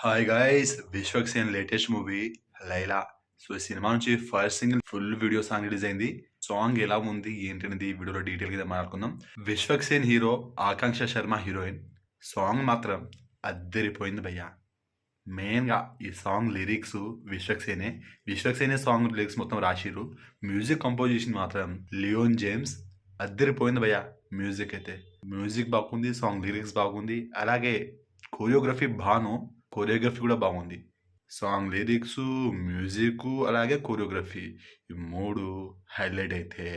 Hi guys! 'Vishwak Sen' latest movie 'Laila'. So, ఈ cinema నుంచి first single full video song release అయింది. Song ఎలా ఉంది, ఏంటి అనేది ఈ వీడియోలో డీటెయిల్‌గా మాట్లాడుకుందాం. 'విశ్వక్ సేన్' హీరో, 'ఆకాంక్ష శర్మ' హీరోయిన్. సాంగ్ మాత్రం అద్దిరిపోయింది భయ్యా! మెయిన్‌గా ఈ సాంగ్ లిరిక్స్ 'విశ్వక్ సేనే'. 'విశ్వక్ సేనే' సాంగ్ లిరిక్స్ మొత్తం రాసిర్రు. మ్యూజిక్ కంపోజిషన్ మాత్రం 'లియోన్ జేమ్స్' అద్దిరిపోయింది భయ్యా! మ్యూజిక్ అయితే. మ్యూజిక్ బాగుంది, సాంగ్ లిరిక్స్ బాగుంది. అలాగే కొరియోగ్రఫీ 'భాను' కొరియోగ్రఫీ కూడా బాగుంది. సాంగ్ లిరిక్సు, మ్యూజిక్కు అలాగే కొరియోగ్రఫీ ఈ 3 హైలైట్ అయితే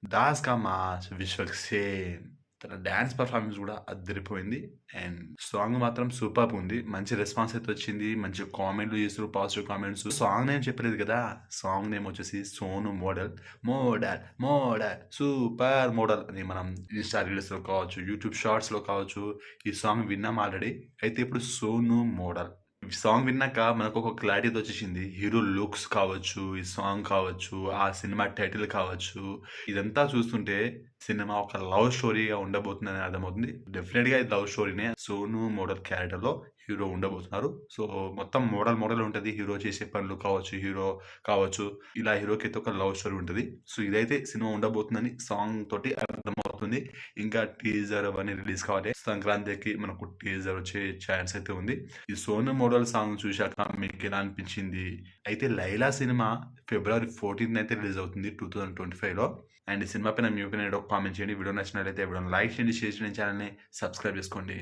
'దాస్ కా మాస్' 'విశ్వక్ సేన్' తన డాన్స్ పెర్ఫార్మన్స్ కూడా అదిరిపోయింది. అండ్ సాంగ్ మాత్రం సూపర్బ్ ఉంది. మంచి రెస్పాన్స్ అయితే వచ్చింది. మంచి కామెంట్లు చేస్తుర్రు, పాజిటివ్ కామెంట్స్. సాంగ్ నేమ్ చెప్పలేదు కదా! సాంగ్ నేమ్ వచ్చేసి 'Sonu model'. Model model super model అని మనం ఇన్‌స్టా రీల్స్‌లో కావచ్చు, యూట్యూబ్ షార్ట్స్‌లో కావచ్చు ఈ సాంగ్ విన్నాం ఆల్రెడీ. అయితే ఇప్పుడు 'సోను మోడల్' ఈ సాంగ్ విన్నాక మనకొక క్లారిటీ అయితే వచ్చేసింది. హీరో లుక్స్ కావచ్చు, ఈ సాంగ్ కావచ్చు, ఆ సినిమా టైటిల్ కావచ్చు, ఇదంతా చూస్తుంటే సినిమా ఒక లవ్ స్టోరీగా ఉండబోతుందని అర్థమవుతుంది. డెఫినిట్‌గా ఇది లవ్ స్టోరీనే. సోను మోడల్ క్యారెక్టర్‌లో హీరో ఉండబోతున్నారు. సో, మొత్తం మోడల్ ఉంటది. హీరో చేసే పనులు కావచ్చు, హీరో కావచ్చు, ఇలా హీరోకైతే ఒక లవ్ స్టోరీ ఉంటది. సో, ఇదైతే సినిమా ఉండబోతుందని సాంగ్ తోటి అర్థమవుతుంది. ఇంకా టీజర్ అవన్నీ రిలీజ్ కావాలి. సంక్రాంతికి మనకు టీజర్ వచ్చే ఛాన్స్ అయితే ఉంది. ఈ 'సోను మోడల్' సాంగ్ చూశాక మీకెలా అనిపించింది? అయితే 'లైలా' సినిమా ఫిబ్రవరి 14థ్ అయితే రిలీజ్ అవుతుంది 2025లో. అండ్ ఈ సినిమా పైన మీ ఒపీనియన్ ఏంటో కామెంట్ చేయండి. వీడియో నచ్చినట్లయితే వీడియోని లైక్ చేయండి, షేర్ చేయండి, ఛానెల్‌ని సబ్స్క్రైబ్ చేసుకోండి.